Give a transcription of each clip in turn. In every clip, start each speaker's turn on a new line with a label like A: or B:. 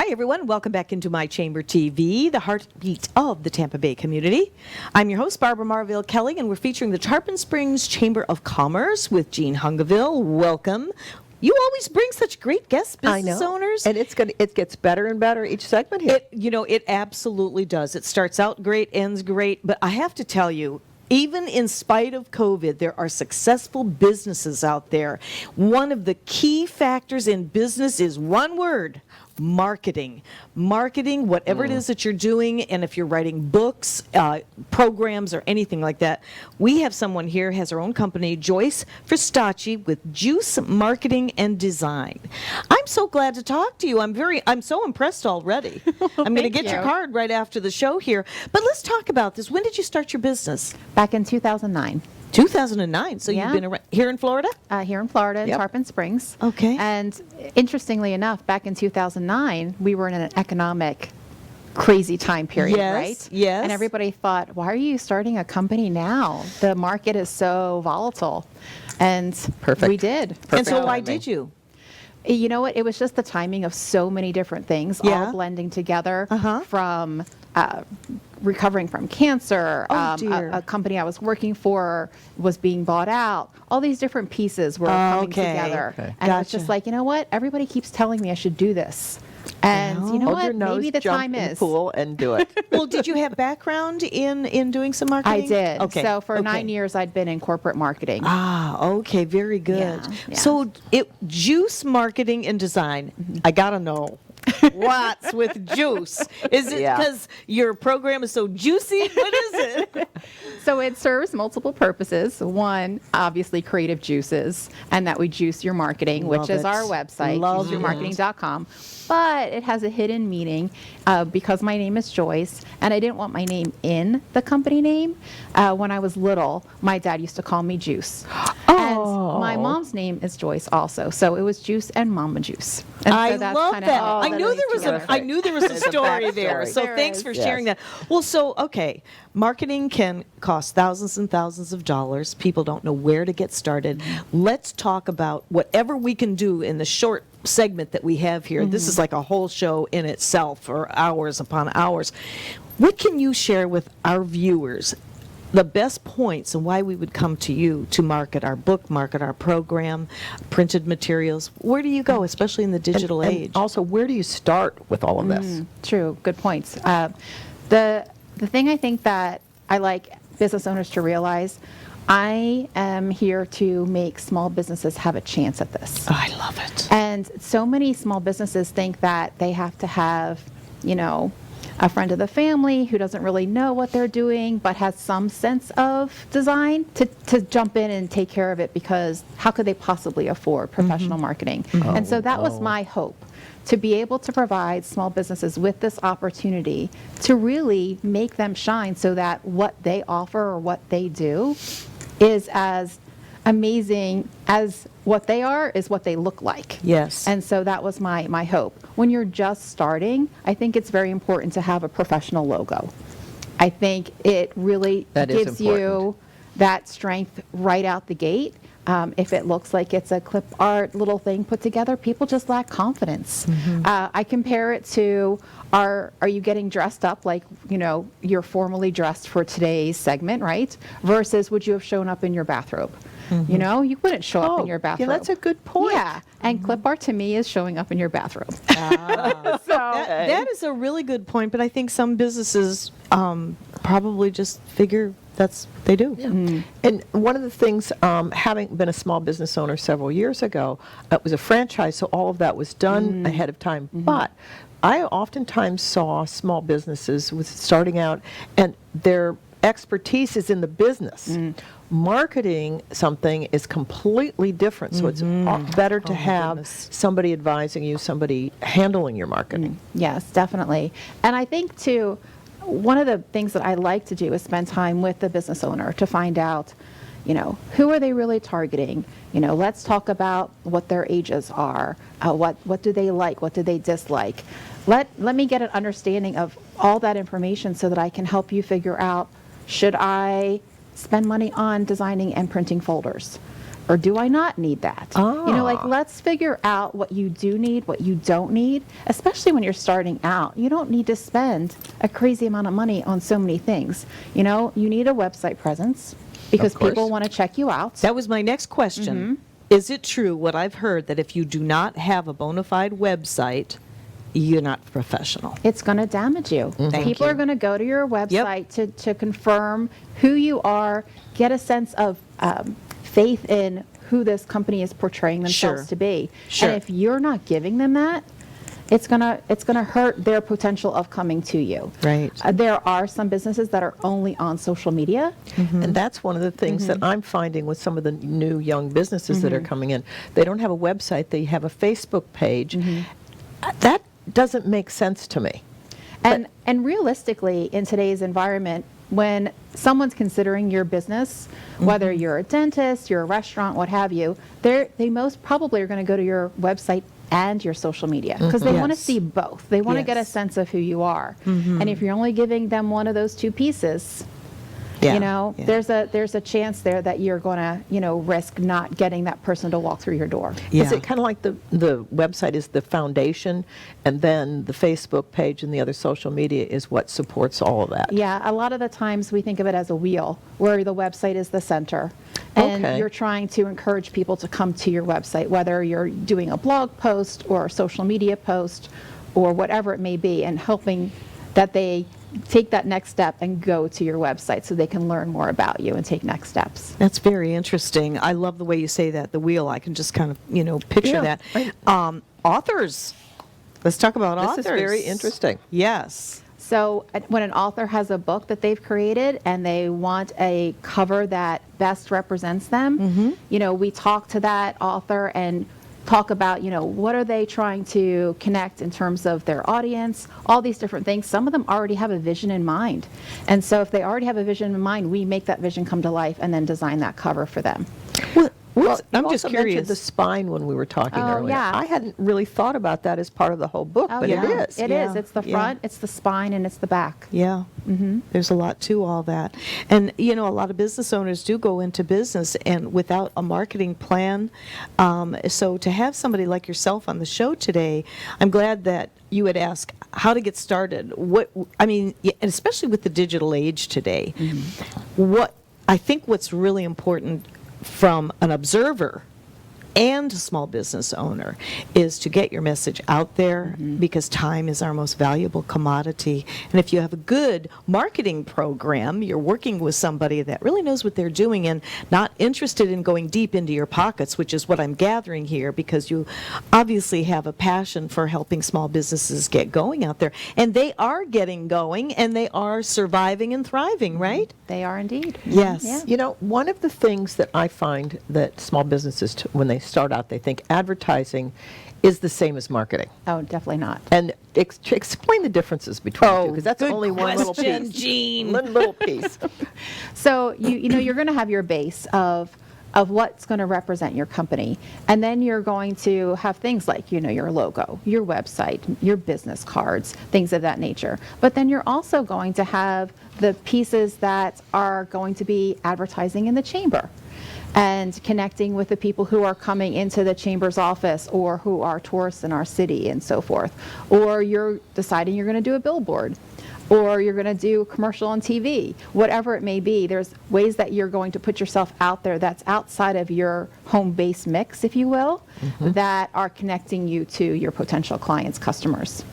A: Hi, everyone. Welcome back into My Chamber TV, the heartbeat of the Tampa Bay community. I'm your host, Barbara Marville Kelly, and we're featuring the Tarpon Springs Chamber of Commerce with Jean Hungaville. Welcome. You always bring such great guest business owners.
B: And it gets better and better each segment here.
A: It absolutely does. It starts out great, ends great. But I have to tell you, even in spite of COVID, there are successful businesses out there. One of the key factors in business is one word: marketing. Marketing, whatever it is that you're doing, and if you're writing books, programs, or anything like that. We have someone here, has her own company, Joyce Fristacci, with Juice Marketing and Design. I'm so glad to talk to you. I'm so impressed already. I'm going to get your card right after the show here. But let's talk about this. When did you start your business?
C: Back in 2009.
A: 2009. So you've been around, here in Florida?
C: Here in Florida, in Tarpon Springs.
A: Okay.
C: And interestingly enough, back in 2009, we were in an economic crazy time period, right?
A: Yes.
C: And everybody thought, why are you starting a company now? The market is so volatile. And we did.
A: And so why did you?
C: You know what? It was just the timing of so many different things all blending together, from recovering from cancer. A company I was working for was being bought out. All these different pieces were coming together. And I was just like, you know what? Everybody keeps telling me I should do this. And you know what? Maybe the time is.
B: Jump in the pool and do it.
A: Well, did you have background in doing some marketing?
C: I did.
A: Okay.
C: So for 9 years, I'd been in corporate marketing.
A: Okay. Very good.
C: Yeah.
A: So Juice Marketing and Design, I got to know. What's with juice? Is it because your program is so juicy? What is it?
C: So it serves multiple purposes. One, obviously creative juices, and that we juice your marketing, which is our website, juiceyourmarketing.com. But it has a hidden meaning because my name is Joyce, and I didn't want my name in the company name. When I was little, my dad used to call me Juice. And my mom's name is Joyce also. So it was Juice and Mama Juice. And
A: I
C: so that's
A: love
C: kind
A: that.
C: of
A: I knew there was a story there. So thanks for sharing that. Well, marketing can cost thousands and thousands of dollars. People don't know where to get started. Let's talk about whatever we can do in the short segment that we have here. This is like a whole show in itself, for hours upon hours. What can you share with our viewers, the best points and why we would come to you to market our book, market our program, printed materials? Where do you go, especially in the digital age?
B: And also, where do you start with all of this?
C: True. Good points. The thing I think that I like business owners to realize, I am here to make small businesses have a chance at this.
A: Oh, I love it.
C: And so many small businesses think that they have to have, a friend of the family who doesn't really know what they're doing but has some sense of design to jump in and take care of it, because how could they possibly afford professional marketing? And so that was my hope, to be able to provide small businesses with this opportunity to really make them shine, so that what they offer or what they do is as amazing as what they are is what they look like.
A: Yes.
C: And so that was my hope. When you're just starting, I think it's very important to have a professional logo. I think it really gives you that strength right out the gate. If it looks like it's a clip art little thing put together, people just lack confidence. I compare it to, are you getting dressed up like, you're formally dressed for today's segment, right? Versus would you have shown up in your bathrobe? You wouldn't show up in your bathrobe.
B: Yeah, that's a good point.
C: Yeah, and clip art to me is showing up in your bathrobe.
A: That is a really good point, but I think some businesses probably just figure that's what they do.
B: Yeah. And one of the things, having been a small business owner several years ago, it was a franchise, so all of that was done ahead of time. But I oftentimes saw small businesses with starting out, and their expertise is in the business. Marketing something is completely different, so it's better to have somebody advising you, somebody handling your marketing.
C: Yes, definitely. And I think too, one of the things that I like to do is spend time with the business owner to find out, who are they really targeting? Let's talk about what their ages are. What do they like? What do they dislike? Let me get an understanding of all that information so that I can help you figure out, should I spend money on designing and printing folders? or do I not need that? You know, like,
B: Ah.
C: let's figure out what you do need, what you don't need, especially when you're starting out. You don't need to spend a crazy amount of money on so many things. You know, you need a website presence because
B: Of course.
C: people want to check you out.
A: That was my next question.
C: Mm-hmm.
A: Is it true what I've heard that if you do not have a bona fide website, you're not professional?
C: It's going to damage you.
A: Thank
C: People
A: you.
C: are going to go to your website to confirm who you are, get a sense of faith in who this company is portraying themselves
A: Sure.
C: to be.
A: Sure.
C: And if you're not giving them that, it's gonna hurt their potential of coming to you.
A: Right.
C: There are some businesses that are only on social media.
B: And that's one of the things that I'm finding with some of the new young businesses that are coming in. They don't have a website, they have a Facebook page. That doesn't make sense to me.
C: And realistically, in today's environment, when someone's considering your business, whether you're a dentist, you're a restaurant, what have you, they most probably are going to go to your website and your social media because they want to
A: Yes.
C: see both. They want to get a
A: Yes.
C: sense of who you are. And if you're only giving them one of those two pieces,
A: Yeah.
C: you know,
A: Yeah.
C: there's a chance there that you're going to, you know, risk not getting that person to walk through your door.
B: Is it kind of like the website is the foundation, and then the Facebook page and the other social media is what supports all of that?
C: Yeah, a lot of the times we think of it as a wheel where the website is the center. And
B: Okay.
C: you're trying to encourage people to come to your website, whether you're doing a blog post or a social media post or whatever it may be, and hoping that they take that next step and go to your website so they can learn more about you and take next steps.
A: That's very interesting. I love the way you say that, the wheel. I can just kind of, picture
B: Yeah,
A: that. Authors. Let's talk about authors.
B: This is very interesting.
A: Yes.
C: So when an author has a book that they've created and they want a cover that best represents them, we talk to that author and talk about, what are they trying to connect in terms of their audience, all these different things. Some of them already have a vision in mind. And so if they already have a vision in mind, we make that vision come to life and then design that cover for them.
B: Well,
A: I'm
B: you
A: just
B: also mentioned
A: curious.
B: the spine when we were talking
C: Oh,
B: earlier.
C: yeah.
B: I hadn't really thought about that as part of the whole book, but
A: yeah.
B: it is.
C: It
A: Yeah,
C: is. It's the
A: yeah.
C: front, it's the spine, and it's the back.
A: Yeah. There's a lot to all that. And, a lot of business owners do go into business and without a marketing plan. So to have somebody like yourself on the show today, I'm glad that you had asked how to get started. Especially with the digital age today, what's really important from an observer and a small business owner is to get your message out there because time is our most valuable commodity. And if you have a good marketing program, you're working with somebody that really knows what they're doing and not interested in going deep into your pockets, which is what I'm gathering here, because you obviously have a passion for helping small businesses get going out there. And they are getting going and they are surviving and thriving, right?
C: They are indeed.
A: Yes.
C: Yeah.
B: One of the things that I find that small businesses, when they start out, they think advertising is the same as marketing.
C: Oh, definitely not.
B: And explain the differences between the two, because that's only one little
A: question,
B: piece.
A: Jean.
B: Little piece.
C: So you're going to have your base of what's going to represent your company, and then you're going to have things like your logo, your website, your business cards, things of that nature. But then you're also going to have the pieces that are going to be advertising in the chamber and connecting with the people who are coming into the chamber's office or who are tourists in our city and so forth. Or you're deciding you're going to do a billboard, or you're going to do a commercial on TV, whatever it may be. There's ways that you're going to put yourself out there that's outside of your home base mix, if you will, that are connecting you to your potential clients, customers.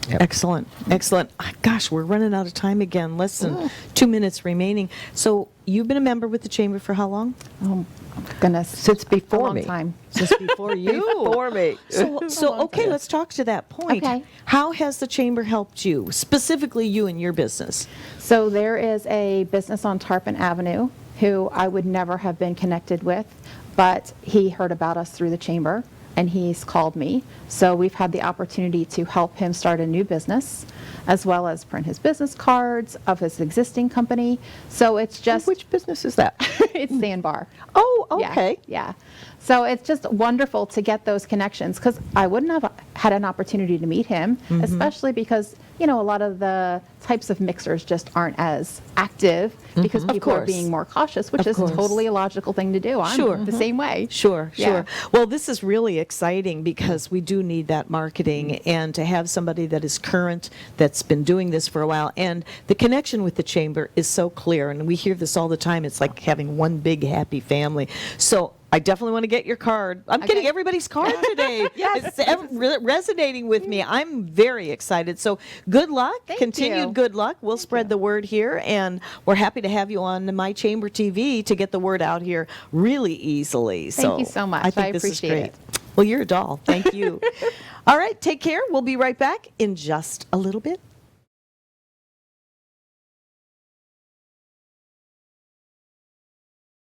B: Yep.
A: Excellent. Excellent. Gosh, we're running out of time again. Less than 2 minutes remaining. So you've been a member with the Chamber for how long?
C: Oh, goodness.
B: Since
C: A
B: before
C: long
B: me.
C: time.
A: Since before you.
B: Before me.
A: So okay, let's talk to that point.
C: Okay.
A: How has the Chamber helped you, specifically you and your business?
C: So there is a business on Tarpon Avenue who I would never have been connected with, but he heard about us through the chamber and he's called me. So we've had the opportunity to help him start a new business, as well as print his business cards of his existing company. So it's just
B: Which business is that?
C: it's Sandbar.
B: Oh,
C: Yeah,
B: okay.
C: Yeah. So it's just wonderful to get those connections, because I wouldn't have had an opportunity to meet him, especially because, you know, a lot of the types of mixers just aren't as active because people are
A: course.
C: being more cautious, which
A: Of
C: is
A: course.
C: totally a logical thing to do. I'm
A: Sure.
C: the same way.
A: Sure,
C: Yeah.
A: sure. Well, this is really exciting because we do need that marketing and to have somebody that is current, that's been doing this for a while. And the connection with the chamber is so clear. And we hear this all the time. It's like having one big happy family. So I definitely want to get your card. I'm getting everybody's card today.
C: Yes.
A: It's resonating with me. I'm very excited. So good luck.
C: Thank
A: Continued
C: you.
A: good luck. We'll spread the word here. And we're happy to have you on My Chamber TV to get the word out here really easily.
C: Thank you so much.
A: I think
C: I
A: this is
C: appreciate
A: great.
C: it.
A: Well, you're a doll. Thank you. All right, take care. We'll be right back in just a little bit.